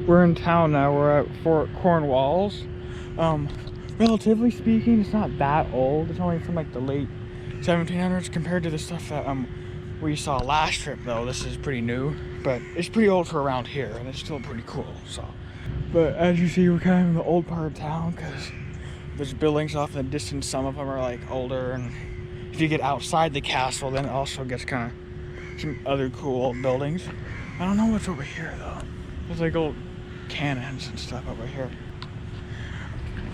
We're in town now. We're at Fort Cornwallis. Relatively speaking, it's not that old. It's only from like the late 1700s compared to the stuff that we saw last trip. Though this is pretty new, but it's pretty old for around here, and it's still pretty cool. So, but as you see, we're kind of in the old part of town because there's buildings off in the distance. Some of them are like older, and if you get outside the castle, then it also gets kind of some other cool old buildings. I don't know what's over here though. There's like old cannons and stuff over here.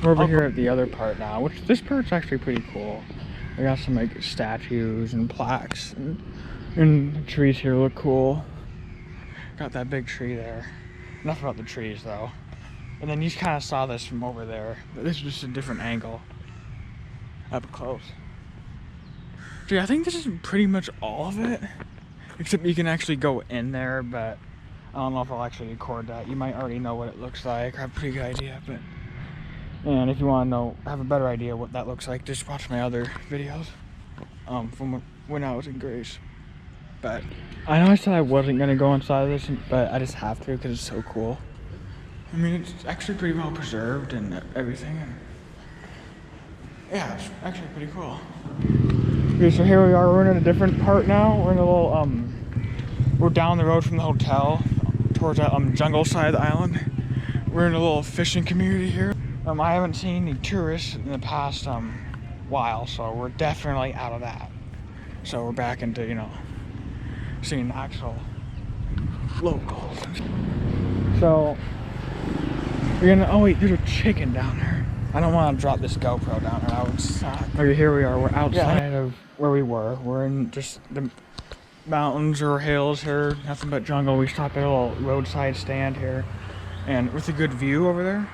We're over here at the other part now, which this part's actually pretty cool. They got some like statues and plaques, and the trees here look cool. Got that big tree there. Enough about the trees though. And then you kind of saw this from over there, but this is just a different angle, up close. So yeah, I think this is pretty much all of it, except you can actually go in there, but I don't know if I'll actually record that. You might already know what it looks like, or have a pretty good idea, but... And if you want to know, have a better idea what that looks like, just watch my other videos from when I was in Greece. But I know I said I wasn't going to go inside of this, but I just have to because it's so cool. I mean, it's actually pretty well preserved and everything. And yeah, it's actually pretty cool. Okay, so here we are. We're in a different part now. We're in a little, we're down the road from the hotel towards that jungle side of the island. We're in a little fishing community here. I haven't seen any tourists in the past while, so we're definitely out of that. So we're back into, you know, seeing actual locals. So we're gonna, oh wait, there's a chicken down there. I don't want to drop this GoPro down there, that would suck. Okay, here we are, we're outside of where we were. We're in just the mountains or hills here, nothing but jungle. We stopped at a little roadside stand here, and with a good view over there.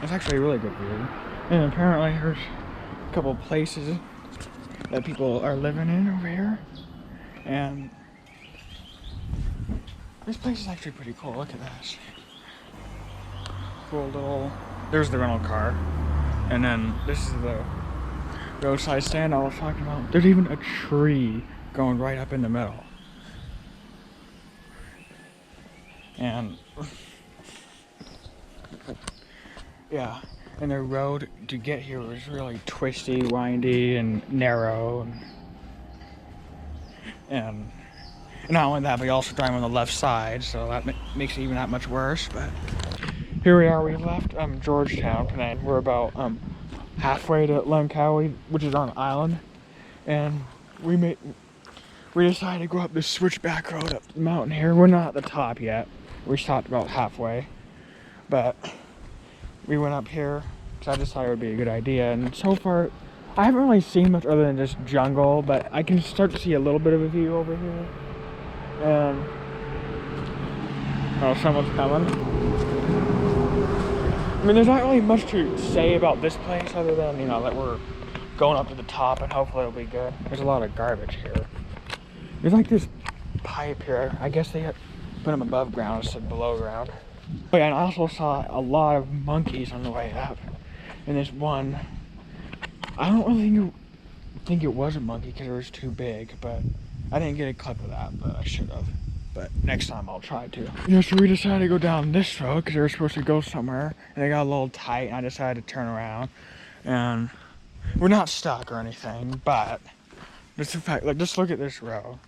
It's actually a really good view. And apparently there's a couple places that people are living in over here. And this place is actually pretty cool. Look at this. Cool little, there's the rental car. And then this is the roadside stand I was talking about. There's even a tree going right up in the middle. And yeah, and the road to get here was really twisty, windy, and narrow. And not only that, but you also drive on the left side, so that makes it even that much worse. But here we are. We left Georgetown tonight. We're about halfway to Langkawi, which is on an island, and we decided to go up this switchback road up the mountain here. We're not at the top yet. We stopped about halfway, but we went up here because I decided it would be a good idea. And so far, I haven't really seen much other than just jungle, but I can start to see a little bit of a view over here. And oh, someone's coming. I mean, there's not really much to say about this place other than, you know, that we're going up to the top and hopefully it'll be good. There's a lot of garbage here. There's like this pipe here. I guess they put them above ground instead of below ground. Oh yeah, and I also saw a lot of monkeys on the way up. And there's one, I don't really think it was a monkey because it was too big, but I didn't get a clip of that, but I should have. But next time I'll try to. Yeah, so we decided to go down this road because they were supposed to go somewhere, and it got a little tight, and I decided to turn around. And we're not stuck or anything, but just the fact, like, just look at this road.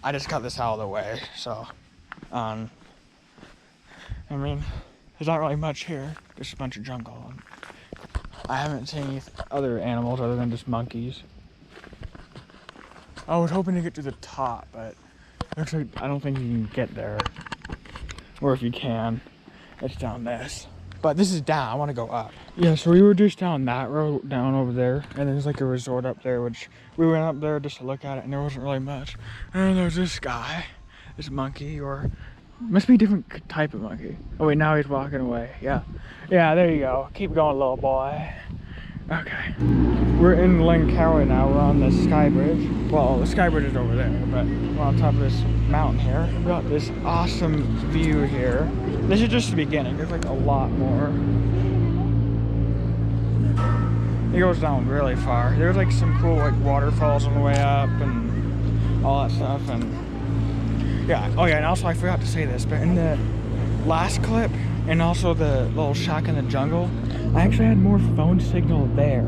I just got this out of the way, so, I mean, there's not really much here, just a bunch of jungle. I haven't seen any other animals other than just monkeys. I was hoping to get to the top, but actually I don't think you can get there. Or if you can, it's down this. But this is down, I want to go up. Yeah, so we were just down that road, down over there, and there's like a resort up there, which we went up there just to look at it, and there wasn't really much. And there's this guy, this monkey, or must be a different type of monkey. Oh wait, now he's walking away. Yeah, there you go. Keep going, little boy. Okay, we're in Langkawi now. We're on the sky bridge. Well, the sky bridge is over there, but we're on top of this mountain here. We've got this awesome view here. This is just the beginning. There's like a lot more. It goes down really far. There's like some cool like waterfalls on the way up and all that stuff. And yeah, oh yeah, and also I forgot to say this, but in the last clip and also the little shack in the jungle, I actually had more phone signal there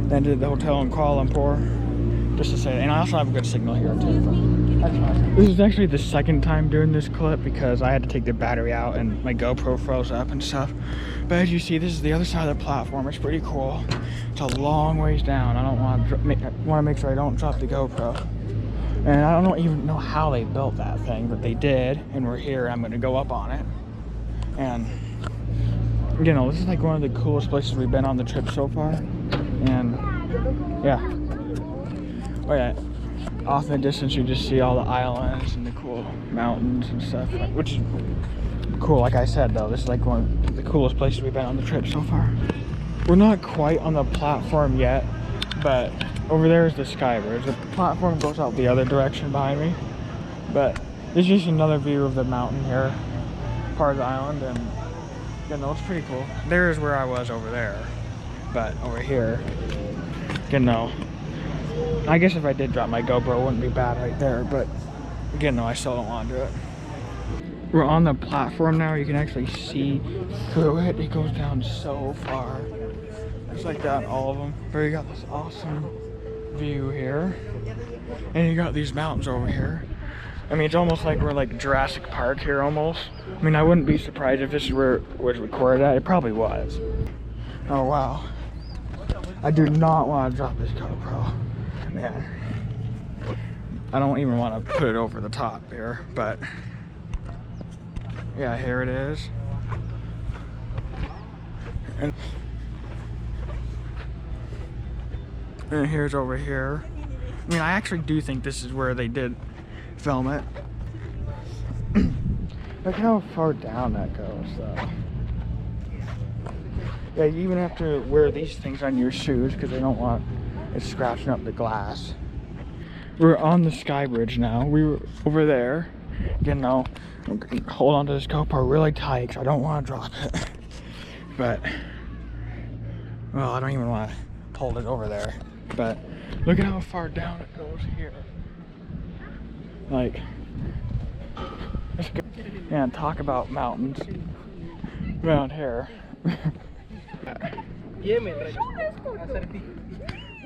than did the hotel in Kuala Lumpur. Just to say, and I also have a good signal here too. That's nice. This is actually the second time doing this clip because I had to take the battery out and my GoPro froze up and stuff. But as you see, this is the other side of the platform. It's pretty cool. It's a long ways down. I don't want to make sure I don't drop the GoPro. And I don't even know how they built that thing, but they did. And we're here. I'm going to go up on it. And you know, this is like one of the coolest places we've been on the trip so far. And yeah. Oh yeah. Off in the distance you just see all the islands and the cool mountains and stuff, which is cool. Like I said though, this is like one of the coolest places we've been on the trip so far. We're not quite on the platform yet, but over there is the sky bridge. The platform goes out the other direction behind me, but it's just another view of the mountain here, part of the island, and you know, it's pretty cool. There is where I was over there, but over here, you know, I guess if I did drop my GoPro, it wouldn't be bad right there, but again, no, I still don't want to do it. We're on the platform now. You can actually see through it. It goes down so far. It's like that in all of them. But you got this awesome view here. And you got these mountains over here. I mean, it's almost like we're like Jurassic Park here almost. I mean, I wouldn't be surprised if this is where it was recorded at. It probably was. Oh, wow. I do not want to drop this GoPro. Man. I don't even want to put it over the top here, but yeah, here it is. And here's over here. I mean, I actually do think this is where they did film it. Look how far down that goes, though. Yeah, you even have to wear these things on your shoes because they don't want it scratching up the glass. We're on the sky bridge now. We were over there. You know, hold on to this GoPro really tight because I don't want to drop it. But, well, I don't even want to hold it over there. But look at how far down it goes here. Like, let's go. Yeah, and talk about mountains around here.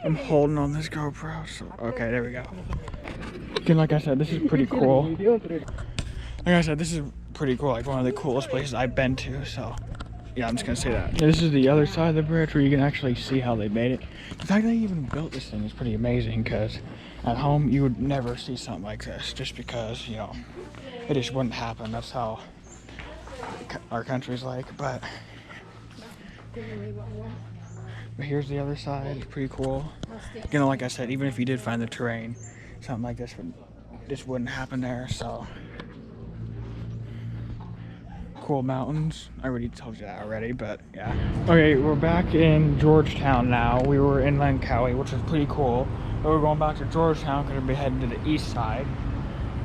I'm holding on this GoPro, so okay, there we go. Again, like I said, this is pretty cool. Like I said, this is pretty cool, like one of the coolest places I've been to, so yeah, I'm just gonna say that. This is the other side of the bridge where you can actually see how they made it. The fact that they even built this thing is pretty amazing, because at home you would never see something like this, just because, you know, it just wouldn't happen. That's how our country's like, but here's the other side. It's pretty cool. You know, like I said, even if you did find the terrain, something like this wouldn't happen there. So cool mountains. I already told you that already, but yeah. Okay, we're back in Georgetown now. We were in Langkawi, which is pretty cool. But we're going back to Georgetown because we're heading to the east side.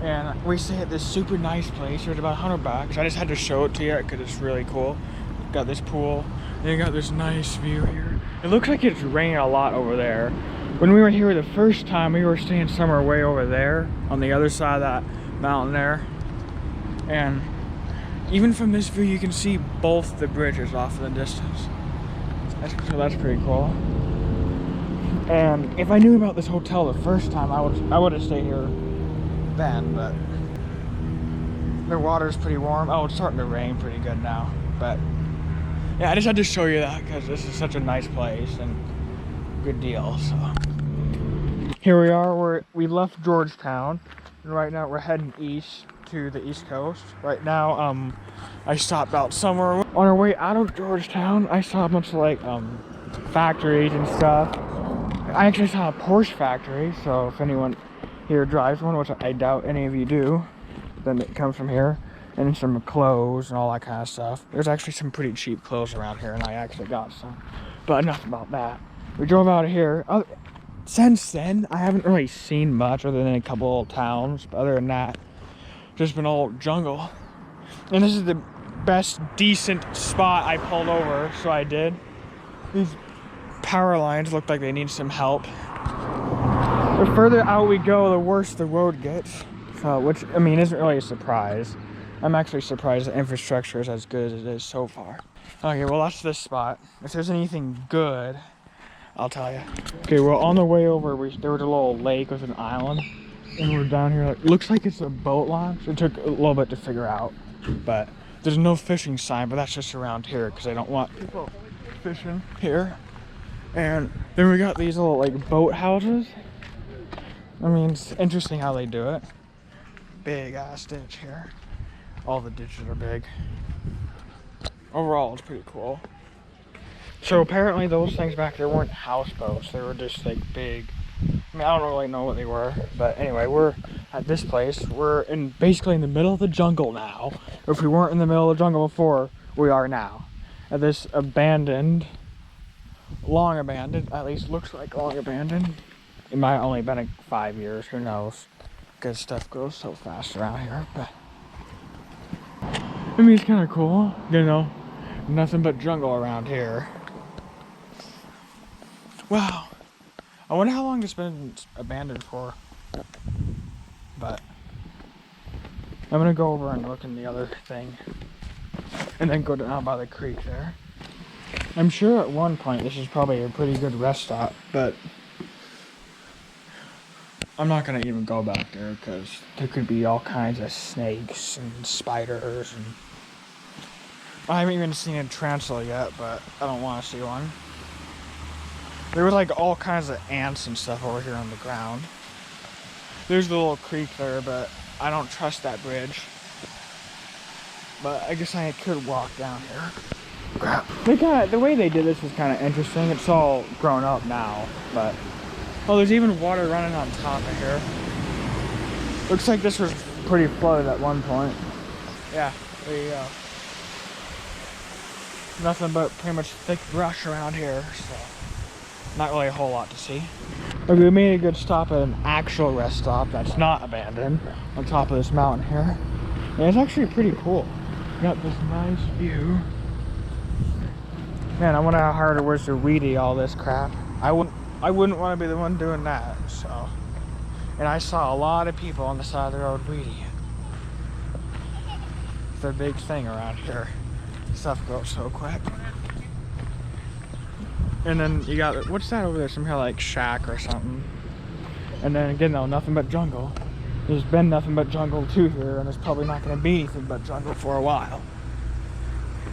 And we stay at this super nice place. It's about $100. I just had to show it to you because it's really cool. Got this pool. And you got this nice view here. It looks like it's raining a lot over there. When we were here the first time, we were staying somewhere way over there on the other side of that mountain there. And even from this view, you can see both the bridges off in the distance. So that's pretty cool. And if I knew about this hotel the first time, I would have stayed here then, but the water's pretty warm. Oh, it's starting to rain pretty good now, but yeah, I just had to show you that because this is such a nice place and good deal. So here we are. We left Georgetown, and right now we're heading east to the east coast. Right now, I stopped out somewhere on our way out of Georgetown. I saw a bunch of like factories and stuff. I actually saw a Porsche factory. So if anyone here drives one, which I doubt any of you do, then it comes from here. And some clothes and all that kind of stuff. There's actually some pretty cheap clothes around here, and I actually got some. But enough about that. We drove out of here. Since then, I haven't really seen much other than a couple of towns. But other than that, just been all jungle. And this is the best decent spot I pulled over, so I did. These power lines look like they need some help. The further out we go, the worse the road gets. Which, I mean, isn't really a surprise. I'm actually surprised the infrastructure is as good as it is so far. Okay, well that's this spot. If there's anything good, I'll tell you. Okay, well on the way over, there was a little lake with an island, and we're down here. Like, looks like it's a boat launch. It took a little bit to figure out, but there's no fishing sign. But that's just around here because I don't want people fishing here. And then we got these little like boat houses. I mean, it's interesting how they do it. Big ass ditch here. All the ditches are big. Overall, it's pretty cool. So apparently those things back there weren't houseboats. They were just like big. I mean, I don't really know what they were, but anyway, we're at this place. We're basically in the middle of the jungle now. If we weren't in the middle of the jungle before, we are now. At this abandoned, long abandoned, at least looks like long abandoned. It might have only been like 5 years, who knows? Because stuff goes so fast around here, but I mean, it's kind of cool, you know, nothing but jungle around here. Wow, I wonder how long it's been abandoned for, but I'm gonna go over and look in the other thing, and then go down by the creek there. I'm sure at one point this is probably a pretty good rest stop, but I'm not gonna even go back there because there could be all kinds of snakes and spiders, and I haven't even seen a tarantula yet, but I don't want to see one. There was like all kinds of ants and stuff over here on the ground. There's the little creek there, but I don't trust that bridge. But I guess I could walk down here. Crap. The way they did this is kind of interesting. It's all grown up now, but oh, there's even water running on top of here. Looks like this was pretty flooded at one point. Yeah, there you go. Nothing but pretty much thick brush around here, so not really a whole lot to see. Okay, we made a good stop at an actual rest stop that's not abandoned on top of this mountain here. And it's actually pretty cool. We got this nice view. Man, I wonder how hard it was to weedy all this crap. I wouldn't want to be the one doing that, so. And I saw a lot of people on the side of the road weeding. It's a big thing around here. Stuff goes so quick. And then you got, what's that over there? Some kind of like shack or something. And then again though, nothing but jungle. There's been nothing but jungle too here, and there's probably not going to be anything but jungle for a while.